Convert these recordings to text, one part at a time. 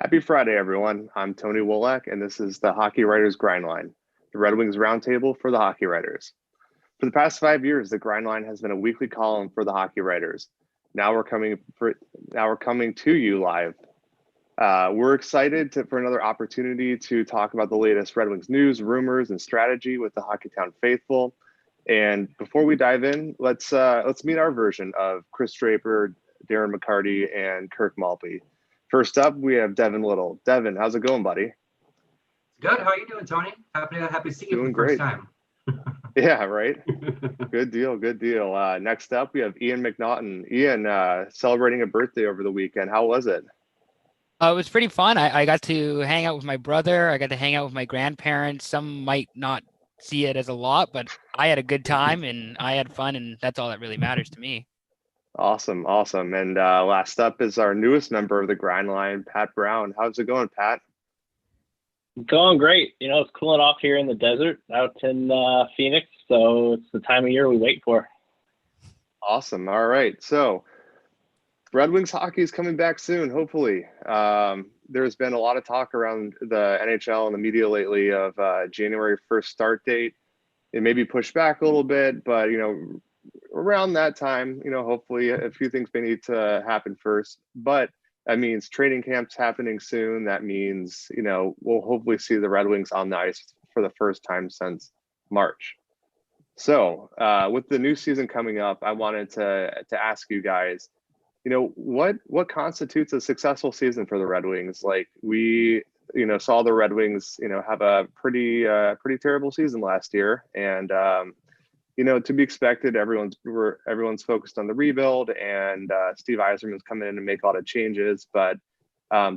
Happy Friday, everyone. I'm Tony Wolak, and this is the Hockey Writers Grindline, the Red Wings roundtable for the hockey writers. For the past 5 years, the Grindline has been a weekly column for the hockey writers. Now we're coming to you live. We're excited for another opportunity to talk about the latest Red Wings news, rumors, and strategy with the Hockeytown faithful. And before we dive in, let's meet our version of Chris Draper, Darren McCarty, and Kirk Maltby. First up, we have Devin Little. Devin, how's it going, buddy? Good. How are you doing, Tony? Happy to see you for the great. first time. Yeah, right. Good deal. Next up, we have Ian McNaughton. Ian, celebrating a birthday over the weekend. How was it? It was pretty fun. I got to hang out with my brother. I got to hang out with my grandparents. Some might not see it as a lot, but I had a good time and I had fun, and that's all that really matters to me. Awesome. And last up is our newest member of the Grindline, Pat Brown. How's it going, Pat? Going great. It's cooling off here in the desert out in Phoenix, so it's the time of year we wait for. Awesome. All right. So Red Wings hockey is coming back soon, hopefully. There's been a lot of talk around the NHL and the media lately of January 1st start date. It may be pushed back a little bit, but, around that time, hopefully a few things may need to happen first. But that means training camps happening soon. That means, we'll hopefully see the Red Wings on the ice for the first time since March. So with the new season coming up, I wanted to ask you guys, what constitutes a successful season for the Red Wings? Like we, saw the Red Wings, have a pretty terrible season last year, and to be expected. Everyone's focused on the rebuild, and Steve Yzerman's coming in to make a lot of changes. But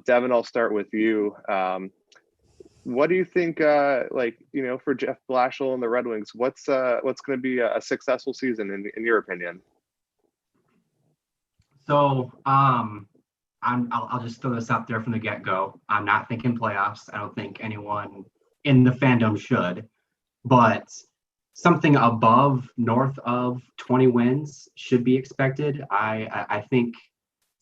Devin, I'll start with you. What do you think? For Jeff Blashill and the Red Wings, what's going to be a successful season in your opinion? So I'll just throw this out there from the get-go. I'm not thinking playoffs. I don't think anyone in the fandom should, but something north of 20 wins should be expected. I think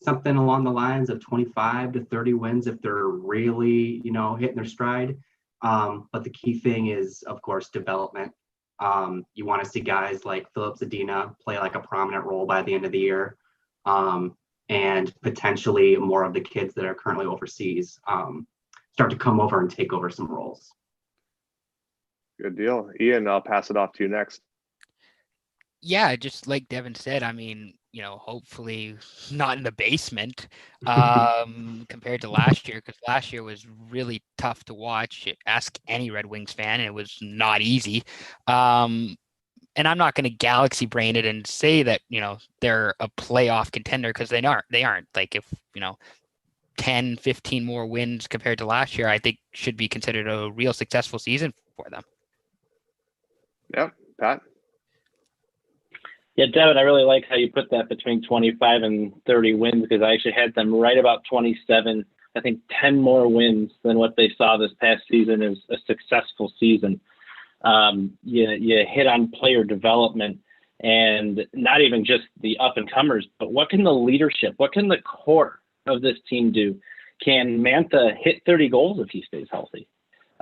something along the lines of 25 to 30 wins if they're really, hitting their stride. But the key thing is, of course, development. You want to see guys like Filip Zadina play like a prominent role by the end of the year. And potentially more of the kids that are currently overseas start to come over and take over some roles. Good deal. Ian, I'll pass it off to you next. Yeah, just like Devin said, I mean, hopefully not in the basement compared to last year, because last year was really tough to watch. Ask any Red Wings fan, and it was not easy. And I'm not going to galaxy brain it and say that, they're a playoff contender, because they aren't. Like if, 10, 15 more wins compared to last year, I think should be considered a real successful season for them. Yeah, Pat? Yeah, Devin, I really like how you put that between 25 and 30 wins, because I actually had them right about 27. I think 10 more wins than what they saw this past season is a successful season. You hit on player development, and not even just the up-and-comers, but what can the leadership, what can the core of this team do? Can Mantha hit 30 goals if he stays healthy?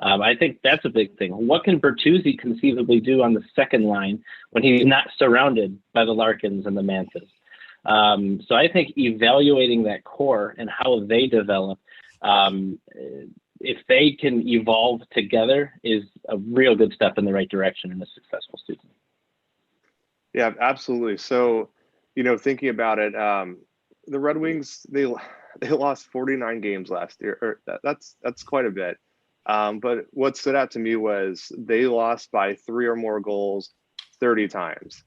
I think that's a big thing. What can Bertuzzi conceivably do on the second line when he's not surrounded by the Larkins and the Manthas? So I think evaluating that core and how they develop, if they can evolve together, is a real good step in the right direction in a successful season. Yeah, absolutely. So, thinking about it, the Red Wings, they lost 49 games last year. That's quite a bit. But what stood out to me was they lost by 3 or more goals 30 times,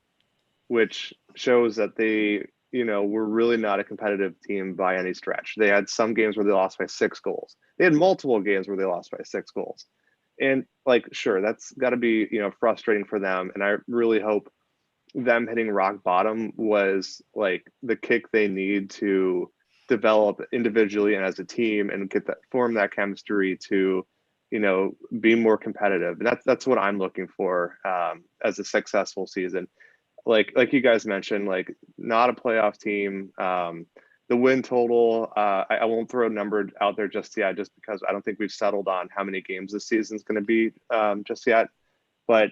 which shows that they, were really not a competitive team by any stretch. They had some games where they lost by 6 goals. They had multiple games where they lost by 6 goals. And sure, that's got to be, frustrating for them. And I really hope them hitting rock bottom was the kick they need to develop individually and as a team and form that chemistry to, be more competitive. And that's what I'm looking for as a successful season. Like you guys mentioned, not a playoff team. The the win total, I won't throw a number out there just yet, just because I don't think we've settled on how many games this season is going to be just yet. But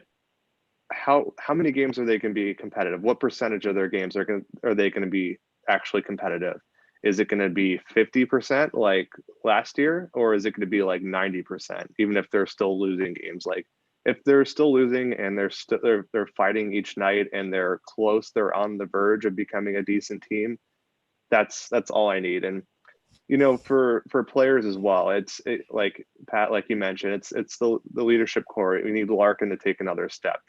how many games are they going to be competitive? What percentage of their games are they going to be actually competitive? Is it going to be 50% like last year, or is it going to be like 90%, even if they're still losing games? Like if they're still losing and they're fighting each night and they're close, they're on the verge of becoming a decent team. That's all I need. And for players as well, like Pat, like you mentioned, it's the leadership core. We need Larkin to take another step,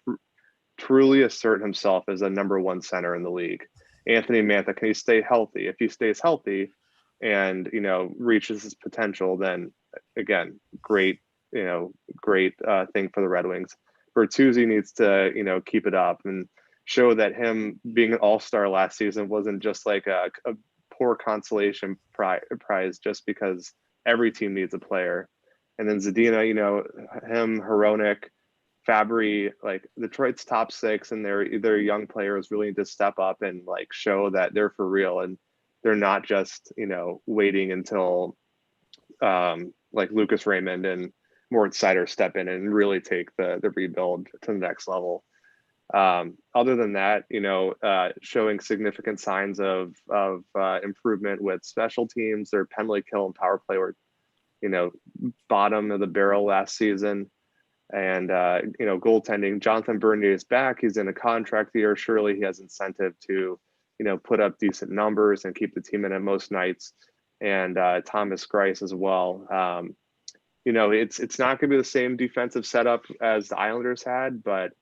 truly assert himself as a number one center in the league. Anthony Mantha, can he stay healthy? If he stays healthy and reaches his potential, then again, great thing for the Red Wings. Bertuzzi needs to keep it up and show that him being an all-star last season wasn't just like a poor consolation prize just because every team needs a player. And then Zadina, him, Hronek, Fabry, like Detroit's top six, and their young players really need to step up and like show that they're for real and they're not just waiting until like Lucas Raymond and Moritz Seider step in and really take the rebuild to the next level. Other than that, showing significant signs of improvement with special teams. Their penalty kill and power play were bottom of the barrel last season. And goaltending, Jonathan Bernier is back. He's in a contract year. Surely he has incentive to put up decent numbers and keep the team in it most nights. And Thomas Greiss as well. It's not going to be the same defensive setup as the Islanders had, but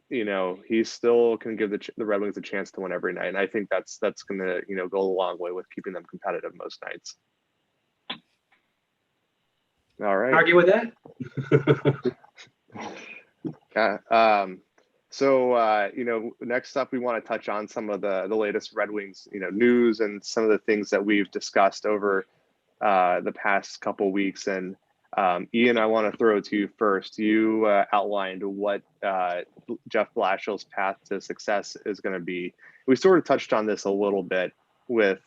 he still can give the Red Wings a chance to win every night. And I think that's going to go a long way with keeping them competitive most nights. All right. Argue with that? Yeah. So next up, we want to touch on some of the latest Red Wings news and some of the things that we've discussed over the past couple weeks. And Ian, I want to throw it to you first. You outlined what Jeff Blashill's path to success is going to be. We sort of touched on this a little bit with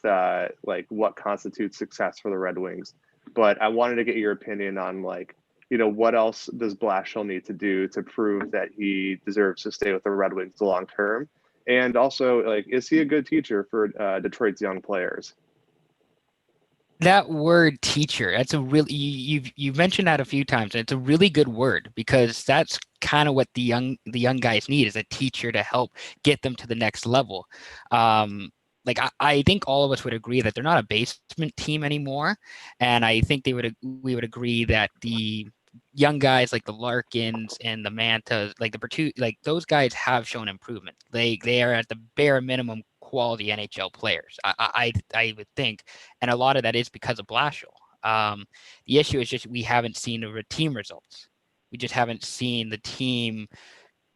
like what constitutes success for the Red Wings, but I wanted to get your opinion on what else does Blashill need to do to prove that he deserves to stay with the Red Wings long term, and also is he a good teacher for Detroit's young players? That word teacher, that's a really, you've mentioned that a few times, and it's a really good word because that's kind of what the young guys need, is a teacher to help get them to the next level. I think all of us would agree that they're not a basement team anymore, and I think we would agree that the young guys like the Larkins and the Mantas, like the Bertuzzi, like those guys have shown improvement. They are at the bare minimum quality NHL players, I would think, and a lot of that is because of Blashill. The issue is just we haven't seen the team results. We just haven't seen the team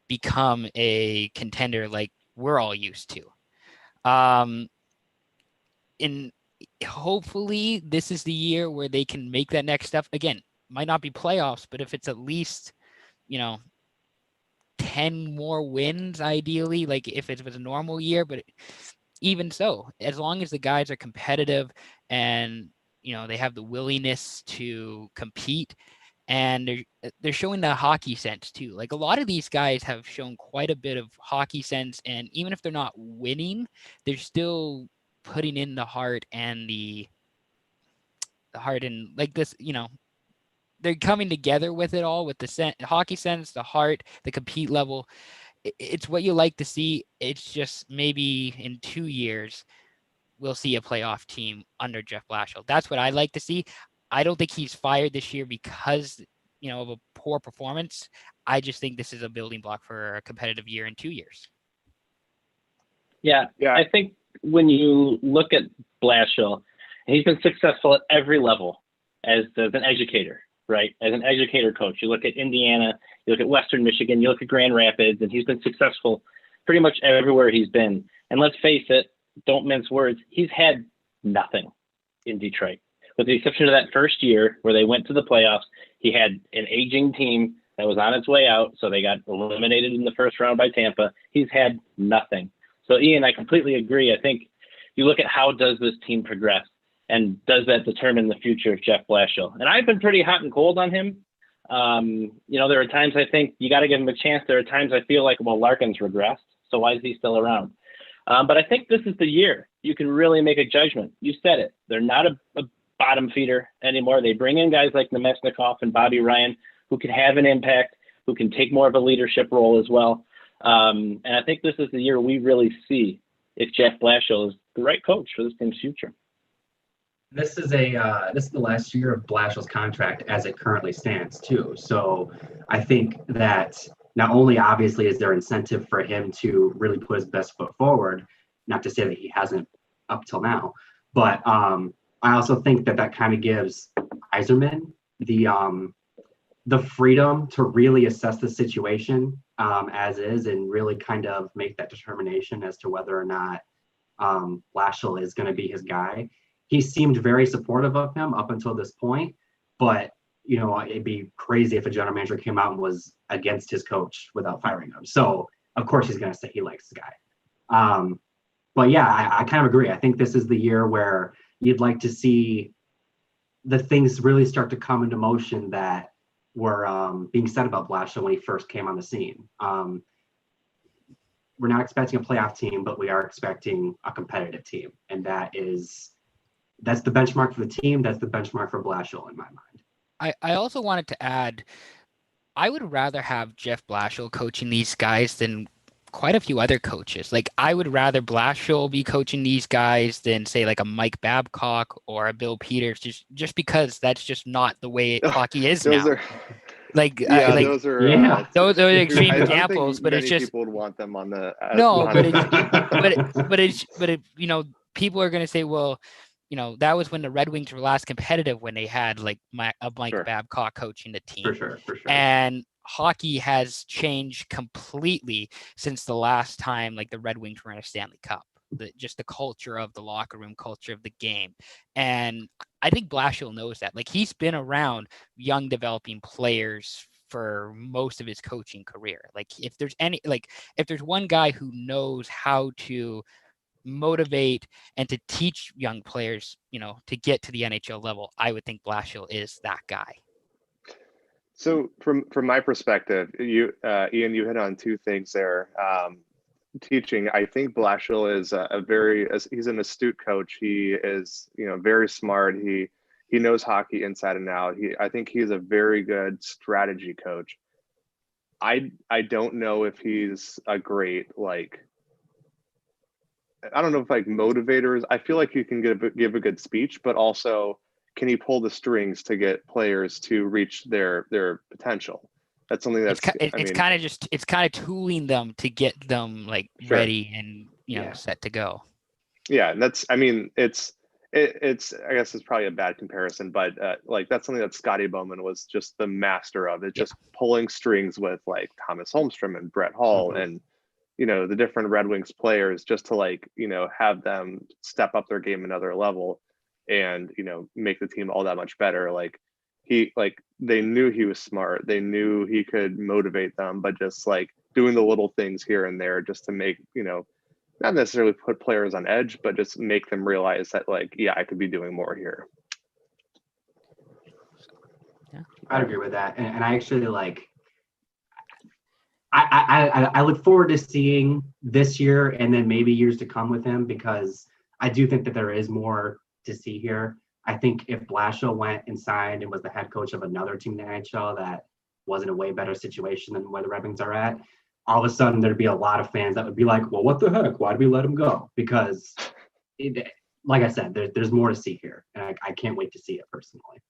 become a contender like we're all used to. And hopefully this is the year where they can make that next step. Again, might not be playoffs, but if it's at least 10 more wins, ideally, like if it was a normal year, but even so, as long as the guys are competitive and they have the willingness to compete, and they're showing the hockey sense too. Like a lot of these guys have shown quite a bit of hockey sense, and even if they're not winning, they're still putting in the heart and the heart and like this, they're coming together with it all, with the hockey sense, the heart, the compete level. It's what you like to see. It's just maybe in 2 years, we'll see a playoff team under Jeff Blashill. That's what I like to see. I don't think he's fired this year because, of a poor performance. I just think this is a building block for a competitive year in 2 years. Yeah. I think when you look at Blashill, he's been successful at every level as an educator, right? As an educator coach. You look at Indiana, you look at Western Michigan, you look at Grand Rapids, and he's been successful pretty much everywhere he's been. And let's face it, don't mince words, he's had nothing in Detroit. With the exception of that first year where they went to the playoffs, he had an aging team that was on its way out, so they got eliminated in the first round by Tampa. He's had nothing. So, Ian, I completely agree. I think you look at how does this team progress, and does that determine the future of Jeff Blashill? And I've been pretty hot and cold on him. There are times I think you got to give him a chance. There are times I feel like, well, Larkin's regressed, so why is he still around? But I think this is the year you can really make a judgment. You said it. They're not a bottom feeder anymore. They bring in guys like Nemesnikov and Bobby Ryan who can have an impact, who can take more of a leadership role as well. And I think this is the year we really see if Jeff Blashill is the right coach for this team's future. This is the last year of Blashill's contract as it currently stands too. So I think that not only obviously is there incentive for him to really put his best foot forward, not to say that he hasn't up till now, but I also think that kind of gives Yzerman the freedom to really assess the situation as is, and really kind of make that determination as to whether or not Blashill is going to be his guy. He seemed very supportive of him up until this point, but it'd be crazy if a general manager came out and was against his coach without firing him. So of course he's going to say he likes the guy. But yeah, I kind of agree. I think this is the year where you'd like to see the things really start to come into motion that were being said about Blashill when he first came on the scene. We're not expecting a playoff team, but we are expecting a competitive team. And that's the benchmark for the team. That's the benchmark for Blashill in my mind. I also wanted to add, I would rather have Jeff Blashill coaching these guys than quite a few other coaches. Like, I would rather Blashill be coaching these guys than, say, like a Mike Babcock or a Bill Peters, just because that's just not the way hockey is now. Those are extreme I don't examples, think but it's many just people would want them on the people are going to say, well, that was when the Red Wings were last competitive, when they had like Mike Sure. Babcock coaching the team. For sure. And hockey has changed completely since the last time like the Red Wings were in a Stanley Cup. Just the culture of the locker room, culture of the game. And I think Blashill knows that. Like, he's been around young developing players for most of his coaching career. Like, if there's one guy who knows how to motivate and to teach young players, to get to the NHL level, I would think Blashill is that guy. So from my perspective, Ian, you hit on two things there. Teaching, I think Blashill is he's an astute coach. He is, very smart. He knows hockey inside and out. I think he's a very good strategy coach. I don't know if he's a great, I don't know if motivators. I feel like you can give a good speech, but also, can he pull the strings to get players to reach their potential? That's something that's it's kind of tooling them to get them Sure. ready and set to go. Yeah, and that's it's I guess it's probably a bad comparison, but that's something that Scotty Bowman was just the master of. It's just pulling strings with Thomas Holmstrom and Brett Hull and the different Red Wings players, just to have them step up their game another level and make the team all that much better. They knew he was smart. They knew he could motivate them, but just doing the little things here and there just to make, not necessarily put players on edge, but just make them realize that I could be doing more here. Yeah, I'd agree with that. And I actually I look forward to seeing this year and then maybe years to come with him, because I do think that there is more to see here. I think if Blashill went and signed and was the head coach of another team in the NHL that was in a way better situation than where the Red Wings are at, all of a sudden there'd be a lot of fans that would be like, well, what the heck? Why did we let him go? Because, like I said, there's more to see here. And I can't wait to see it personally.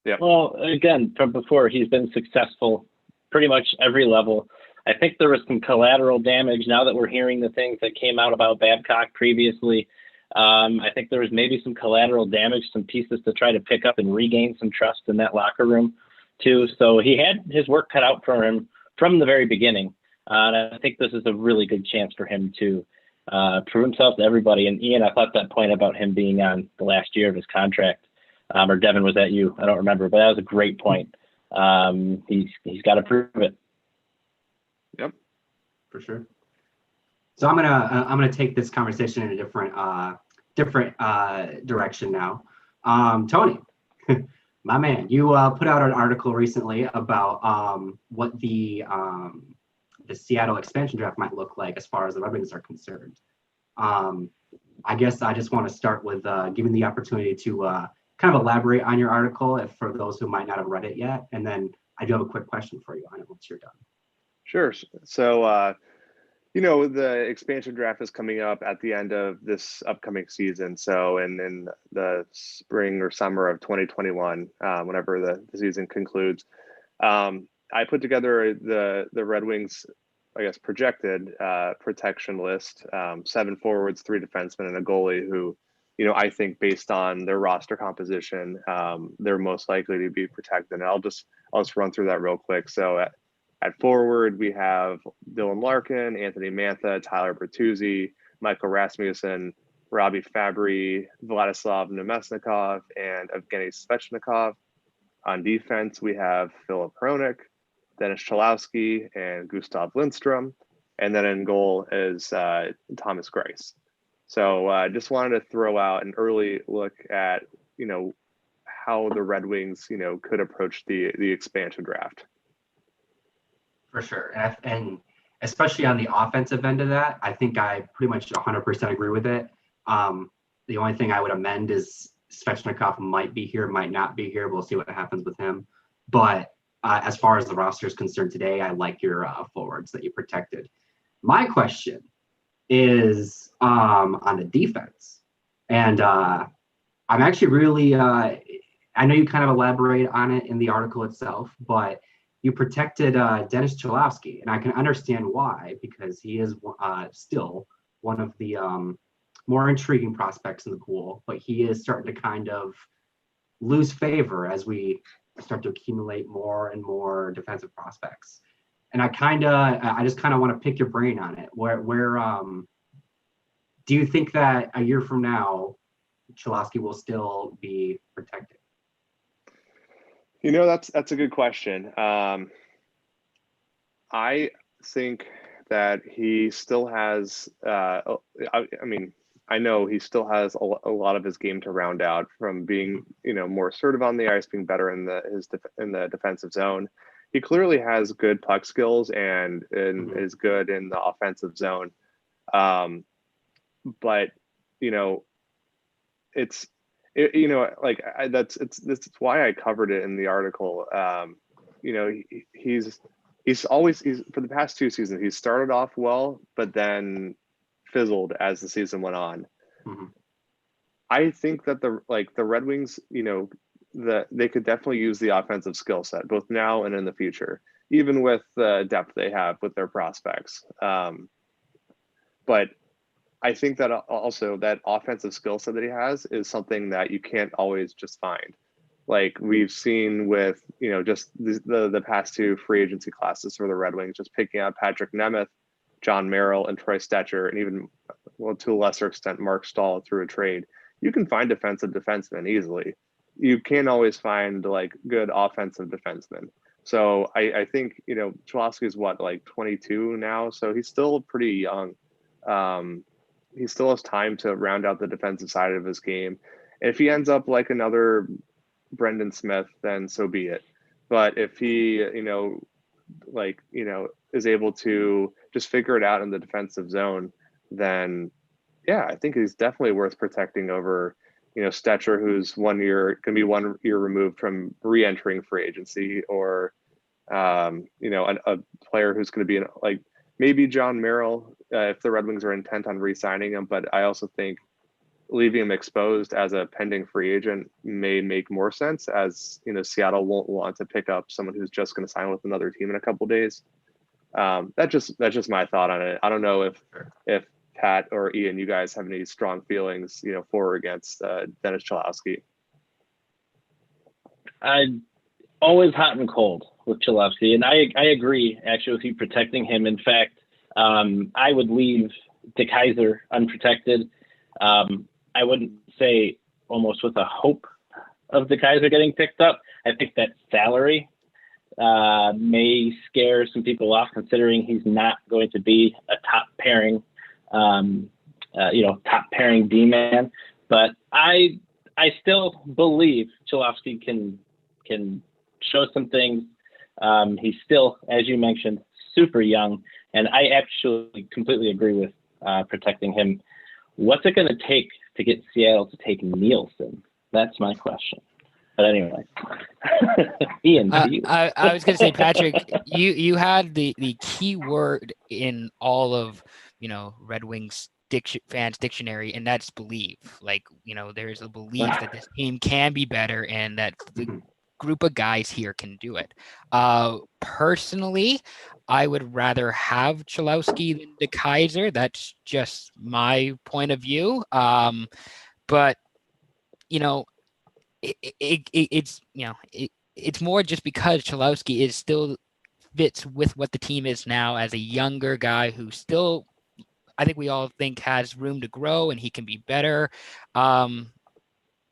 Yeah. Well, again, from before, he's been successful pretty much every level. I think there was some collateral damage now that we're hearing the things that came out about Babcock previously. I think there was maybe some collateral damage, some pieces to try to pick up and regain some trust in that locker room too. So he had his work cut out for him from the very beginning. And I think this is a really good chance for him to prove himself to everybody. And Ian, I thought that point about him being on the last year of his contract, or Devin, was that you? I don't remember, but that was a great point. He's got to prove it. Yep, for sure. So I'm gonna take this conversation in a different direction now. Tony, my man, you put out an article recently about what the Seattle expansion draft might look like as far as the Red Wings are concerned. I guess I just want to start with giving the opportunity to kind of elaborate on your article if for those who might not have read it yet, and then I do have a quick question for you on it once you're done. Sure. So, the expansion draft is coming up at the end of this upcoming season. So in the spring or summer of 2021, whenever the season concludes, I put together the Red Wings, I guess, projected protection list, 7 forwards, 3 defensemen, and a goalie who, I think based on their roster composition, they're most likely to be protected. And I'll just run through that real quick. So at forward, we have Dylan Larkin, Anthony Mantha, Tyler Bertuzzi, Michael Rasmussen, Robbie Fabry, Vladislav Nemesnikov, and Evgeny Svechnikov. On defense, we have Philip Hronik, Dennis Cholowski, and Gustav Lindstrom. And then in goal is Thomas Greiss. So I just wanted to throw out an early look at, how the Red Wings, could approach the expansion draft. For sure. And especially on the offensive end of that, I think I pretty much 100% agree with it. The only thing I would amend is Svechnikov might be here, might not be here. We'll see what happens with him. But as far as the roster is concerned today, I like your forwards that you protected. My question is on the defense. And I'm actually really, I know you kind of elaborate on it in the article itself, but you protected Dennis Cholowski, and I can understand why, because he is still one of the more intriguing prospects in the pool, but he is starting to kind of lose favor as we start to accumulate more and more defensive prospects. And I just kind of want to pick your brain on it. Where do you think that a year from now, Cholowski will still be protected? That's a good question. I think that he still has, I know he still has a lot of his game to round out from being, more assertive on the ice, being better in the defensive zone. He clearly has good puck skills and is good in the offensive zone. But, that's why I covered it in the article. He's for the past 2 seasons, he started off well, but then fizzled as the season went on. Mm-hmm. I think that the Red Wings, they could definitely use the offensive skill set both now and in the future, even with the depth they have with their prospects. But I think that also that offensive skill set that he has is something that you can't always just find. Like we've seen with, just the past 2 free agency classes for the Red Wings, just picking out Patrick Nemeth, John Merrill, and Troy Stetcher, and even, to a lesser extent, Mark Stahl through a trade. You can find defensive defensemen easily. You can't always find good offensive defensemen. So I think, Cholowski is 22 now, so he's still pretty young. He still has time to round out the defensive side of his game. And if he ends up like another Brendan Smith, then so be it. But if he, is able to just figure it out in the defensive zone, then yeah, I think he's definitely worth protecting over, Stetcher, who's 1 year, can be 1 year removed from re-entering free agency, or, a player who's going to be maybe John Merrill, if the Red Wings are intent on re-signing him. But I also think leaving him exposed as a pending free agent may make more sense, as Seattle won't want to pick up someone who's just going to sign with another team in a couple days. That's just my thought on it. I don't know if Pat or Ian, you guys have any strong feelings, for or against Dennis Cholowski. I'm always hot and cold with Cholowski, and I agree actually with you protecting him. In fact, I would leave DeKeyser unprotected. I wouldn't say almost with a hope of DeKeyser getting picked up. I think that salary may scare some people off, considering he's not going to be a top pairing top pairing D-man. But I still believe Cholowski can show some things. He's still, as you mentioned, super young, and I actually completely agree with protecting him. What's it going to take to get Seattle to take Nielsen? That's my question. But anyway, Ian, I was going to say, Patrick, you had the key word in all of Red Wings fans dictionary, and that's believe. Like, there's a belief that this team can be better and that the group of guys here can do it. Personally, I would rather have Cholowski than DeKaiser. That's just my point of view. But it's more just because Cholowski is still fits with what the team is now as a younger guy who still, I think we all think, has room to grow and he can be better. And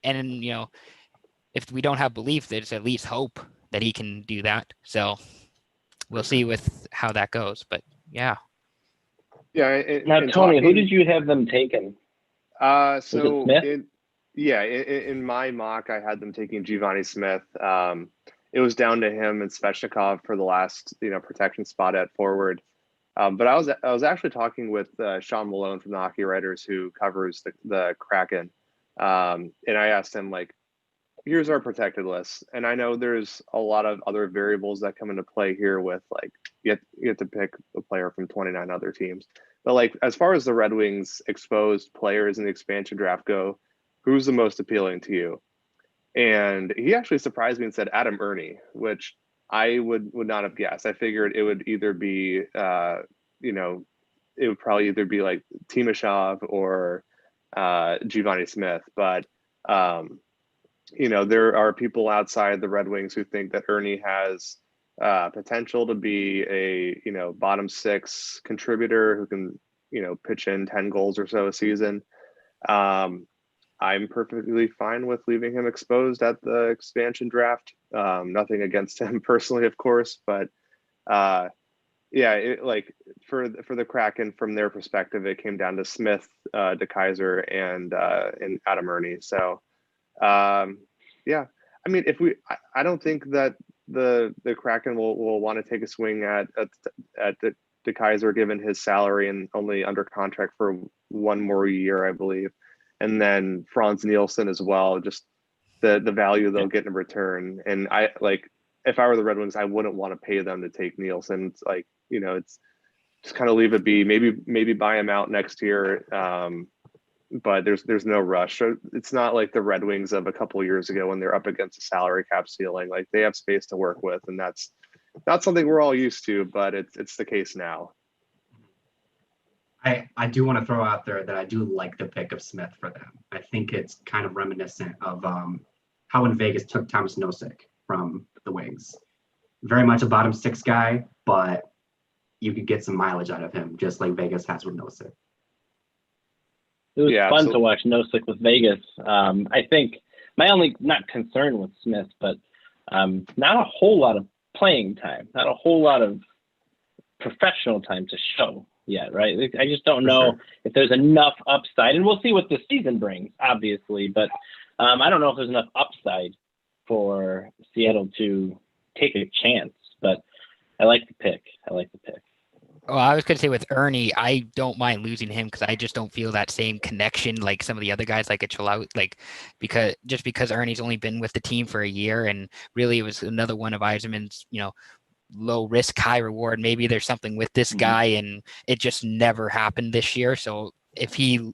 if we don't have belief, there's at least hope that he can do that. So we'll see with how that goes. But yeah. Yeah. Now, Tony, who did you have them taken? So in my mock, I had them taking Giovanni Smith. It was down to him and Svechnikov for the last, protection spot at forward. But I was actually talking with Sean Malone from the Hockey Writers, who covers the Kraken, and I asked him, like, here's our protected list, and I know there's a lot of other variables that come into play here with, like, you have to pick a player from 29 other teams, but, like, as far as the Red Wings exposed players in the expansion draft go, who's the most appealing to you? And he actually surprised me and said Adam Erne, which I would not have guessed. I figured it would either be, it would probably either be like Timashov or Giovanni Smith. But, there are people outside the Red Wings who think that Erne has potential to be a, bottom six contributor who can, pitch in 10 goals or so a season. I'm perfectly fine with leaving him exposed at the expansion draft. Nothing against him personally, of course, but for the Kraken, from their perspective, it came down to Smith, DeKaiser, and Adam Erne. So, I mean, I don't think that the Kraken will want to take a swing at DeKaiser, given his salary and only under contract for one more year, I believe. And then Franz Nielsen as well, just the value they'll get in return. And if I were the Red Wings, I wouldn't want to pay them to take Nielsen. It's like, it's just kind of leave it be, maybe buy him out next year. But there's no rush. So it's not like the Red Wings of a couple of years ago when they're up against a salary cap ceiling. Like, they have space to work with, and that's not something we're all used to, but it's the case now. I do want to throw out there that I do like the pick of Smith for them. I think it's kind of reminiscent of how in Vegas took Thomas Nosek from the Wings. Very much a bottom six guy, but you could get some mileage out of him, just like Vegas has with Nosek. It was fun to watch Nosek with Vegas. I think my only, not concern with Smith, but not a whole lot of playing time, not a whole lot of professional time to show yet, right? I just don't know if there's enough upside, and we'll see what the season brings, obviously, but I don't know if there's enough upside for Seattle to take a chance, but I like the pick. Well, I was going to say with Erne, I don't mind losing him because I just don't feel that same connection like some of the other guys, like a Cholowski, because Ernie's only been with the team for a year, and really it was another one of Yzerman's, low risk, high reward. Maybe there's something with this guy, and it just never happened this year. So if he,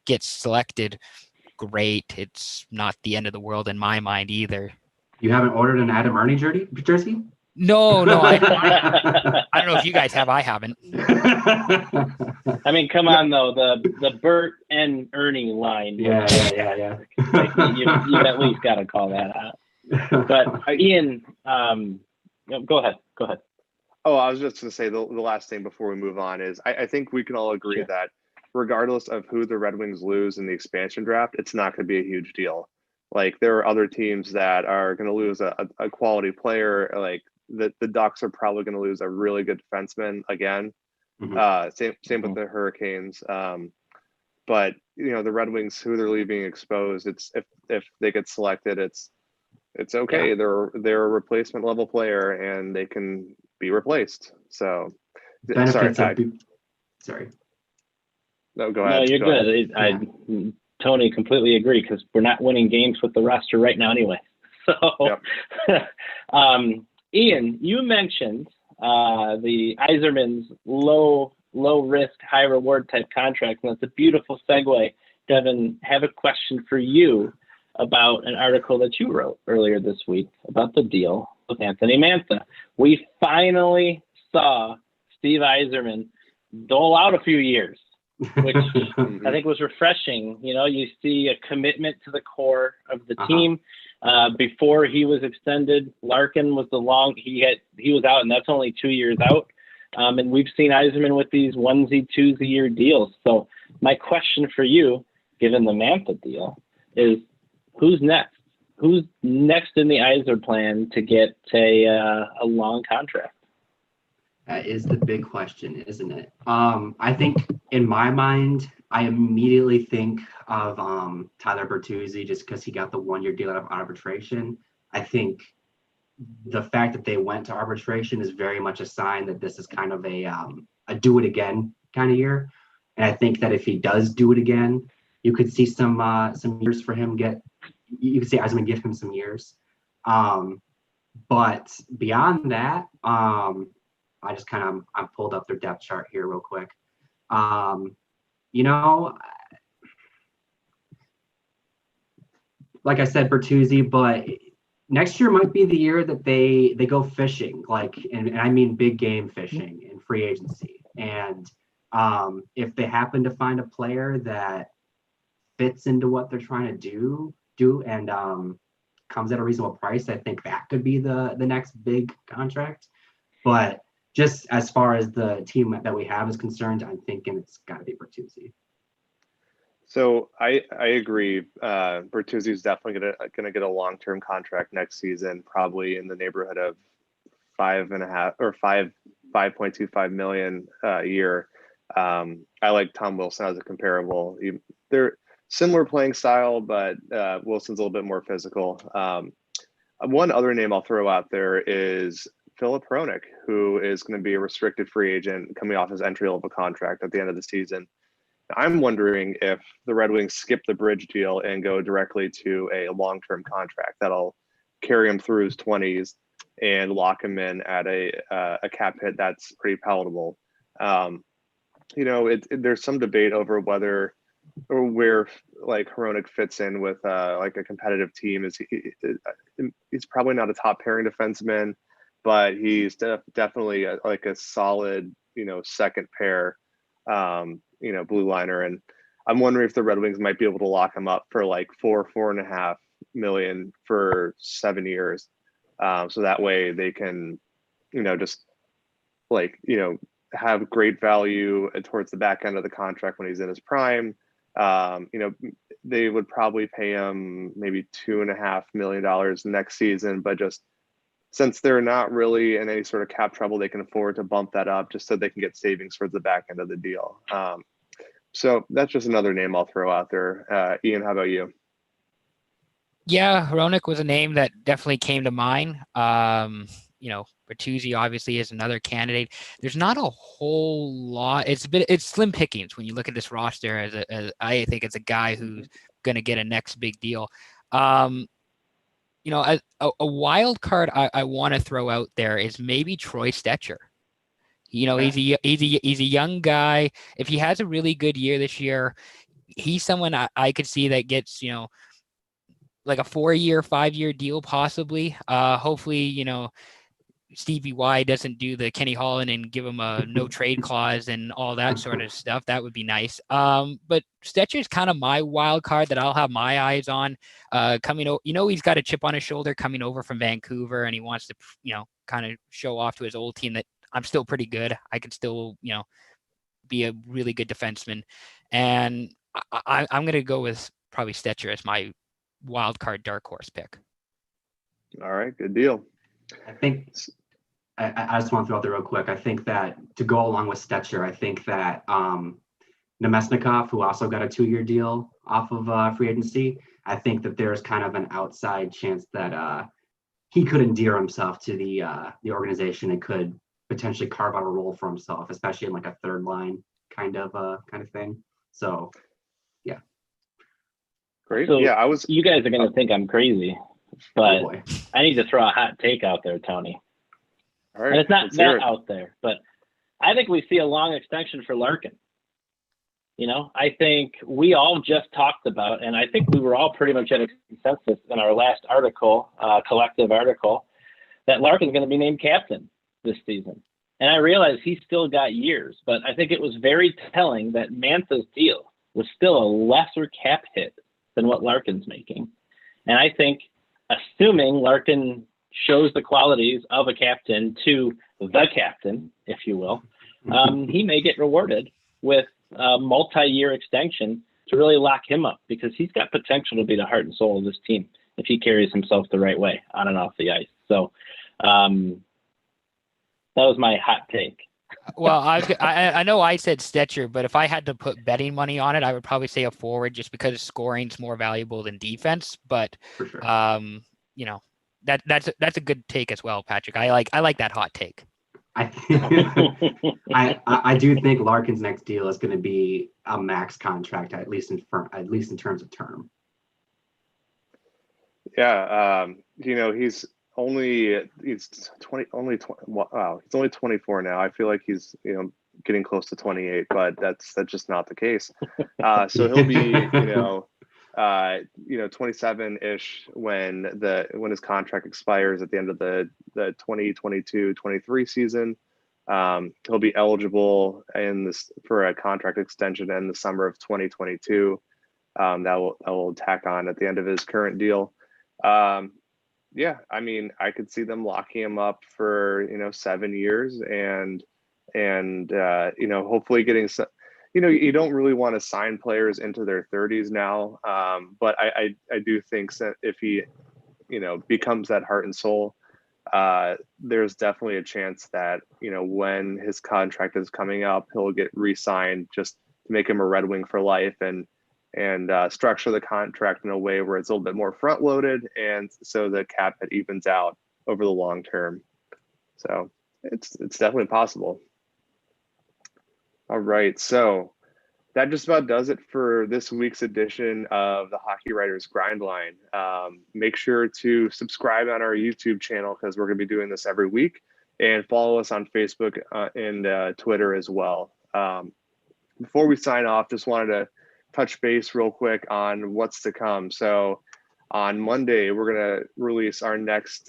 gets selected, great. It's not the end of the world in my mind either. You haven't ordered an Adam Erne jersey? No, I don't know if you guys have. I haven't. I mean, come on though, the Bert and Erne line. Yeah. You've at least got to call that out. But Ian, go ahead. Oh, I was just going to say the last thing before we move on is I think we can all agree that regardless of who the Red Wings lose in the expansion draft, it's not going to be a huge deal. Like, there are other teams that are going to lose a quality player. Like, the Ducks are probably going to lose a really good defenseman again. Same with the Hurricanes. But the Red Wings, who they're leaving exposed, it's if they get selected, it's okay. Yeah. They're a replacement level player and they can be replaced. So Benefits sorry, Ty. Sorry. No, go ahead. No, you're Go good. ahead. Tony, completely agree, because we're not winning games with the roster right now anyway. So, Yep. Ian, you mentioned the Yzerman's low risk, high reward type contract, and that's a beautiful segue. Devin, have a question for you about an article that you wrote earlier this week about the deal with Anthony Mantha. We finally saw Steve Yzerman dole out a few years, which I think was refreshing. You see a commitment to the core of the team. Before he was extended, Larkin was he was out, and that's only 2 years out. And we've seen Yzerman with these onesie, twosie year deals. So my question for you, given the Mantha deal, is who's next? Who's next in the Yzer plan to get a long contract? That is the big question, isn't it? I think in my mind, I immediately think of Tyler Bertuzzi, just because he got the 1 year deal out of arbitration. I think the fact that they went to arbitration is very much a sign that this is kind of a do it again kind of year. And I think that if he does do it again, you could see some years for him you could say Yzerman give him some years. But beyond that, I just I pulled up their depth chart here real quick. Like I said, Bertuzzi, but next year might be the year that they go fishing, and I mean big game fishing in free agency. And if they happen to find a player that fits into what they're trying to do and comes at a reasonable price, I think that could be the next big contract. But just as far as the team that we have is concerned, I'm thinking it's got to be Bertuzzi. So I agree. Bertuzzi is definitely gonna get a long-term contract next season, probably in the neighborhood of 5.25 million a year. I like Tom Wilson as a comparable. They're similar playing style, but Wilson's a little bit more physical. One other name I'll throw out there is Philip Hronek, who is going to be a restricted free agent coming off his entry-level contract at the end of the season. I'm wondering if the Red Wings skip the bridge deal and go directly to a long-term contract that'll carry him through his 20s and lock him in at a cap hit that's pretty palatable. There's some debate over whether or where Hronek fits in with a competitive team. He's probably not a top pairing defenseman, but he's definitely a solid second pair blue liner. And I'm wondering if the Red Wings might be able to lock him up for $4.5 million for 7 years. So that way they can, have great value towards the back end of the contract when he's in his prime. They would probably pay him maybe $2.5 million next season, but just since they're not really in any sort of cap trouble, they can afford to bump that up just so they can get savings towards the back end of the deal. So that's just another name I'll throw out there. Ian, how about you? Yeah, Hronek was a name that definitely came to mind. Bertuzzi obviously is another candidate. There's not a whole lot. It's slim pickings when you look at this roster as I think it's a guy who's going to get a next big deal. A wild card I want to throw out there is maybe Troy Stecher. He's a young guy. If he has a really good year this year, he's someone I could see that gets like a 4-year, 5-year deal possibly. Hopefully, Stevie Y doesn't do the Kenny Holland and give him a no trade clause and all that sort of stuff. That would be nice. But Stetcher is kind of my wild card that I'll have my eyes on coming over. He's got a chip on his shoulder coming over from Vancouver, and he wants to, kind of show off to his old team that I'm still pretty good. I can still, be a really good defenseman. And I'm going to go with probably Stetcher as my wild card dark horse pick. All right, good deal. I think I just want to throw out there real quick. I think that to go along with Stetcher, I think that Nemesnikov, who also got a 2-year deal off of free agency, I think that there's kind of an outside chance that he could endear himself to the organization and could potentially carve out a role for himself, especially in like a third line kind of thing. So, yeah. Great. So yeah, you guys are gonna think I'm crazy, but I need to throw a hot take out there, Tony. All right, and it's not let's hear that it. out there, but I think we see a long extension for Larkin. You know, I think we all just talked about, and I think we were all pretty much at a consensus in our last article, collective article, that Larkin's going to be named captain this season. And I realize he's still got years, but I think it was very telling that Mantha's deal was still a lesser cap hit than what Larkin's making. And I think, assuming Larkin shows the qualities of a captain to the captain, if you will, he may get rewarded with a multi-year extension to really lock him up, because he's got potential to be the heart and soul of this team if he carries himself the right way on and off the ice. So that was my hot take. Well, I know I said Stetcher, but if I had to put betting money on it, I would probably say a forward, just because scoring's more valuable than defense. But For sure. you know, that's a good take as well, Patrick. I like that hot take. I do think Larkin's next deal is going to be a max contract, at least in terms of term. Yeah, you know, he's only 24 now. I feel like he's, you know, getting close to 28, but that's just not the case. So he'll be, 27-ish when his contract expires at the end of the 2022-23 season. He'll be eligible for a contract extension in the summer of 2022. That will tack on at the end of his current deal. Yeah, I mean, I could see them locking him up for 7 years and hopefully getting some. You don't really want to sign players into their 30s now, but I do think that if he becomes that heart and soul, there's definitely a chance that when his contract is coming up, he'll get re-signed just to make him a Red Wing for life and structure the contract in a way where it's a little bit more front loaded, and so the cap hit evens out over the long term. So it's definitely possible. All right, so that just about does it for this week's edition of the Hockey Writers Grind Line. Make sure to subscribe on our YouTube channel, because we're going to be doing this every week, and follow us on Facebook and Twitter as well. Before we sign off, just wanted to touch base real quick on what's to come. So on Monday, we're going to release our next,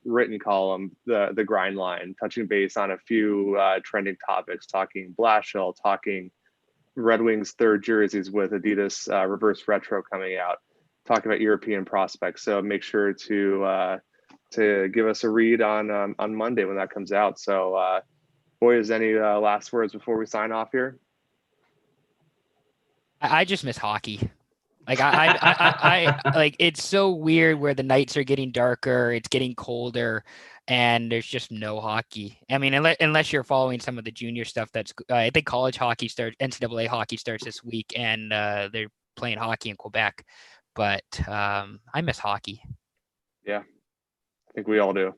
written column, the Grind Line, touching base on a few trending topics, talking Blashill, talking Red Wings third jerseys with Adidas reverse retro coming out, talking about European prospects. So make sure to give us a read on Monday when that comes out. So boys, any last words before we sign off here? I just miss hockey. Like I like, it's so weird where the nights are getting darker, it's getting colder, and there's just no hockey. I mean, unless you're following some of the junior stuff. That's I think college hockey NCAA hockey starts this week, and they're playing hockey in Quebec. But I miss hockey. Yeah, I think we all do.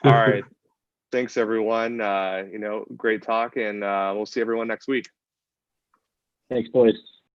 All right, thanks everyone. Great talk, and we'll see everyone next week. Thanks, boys.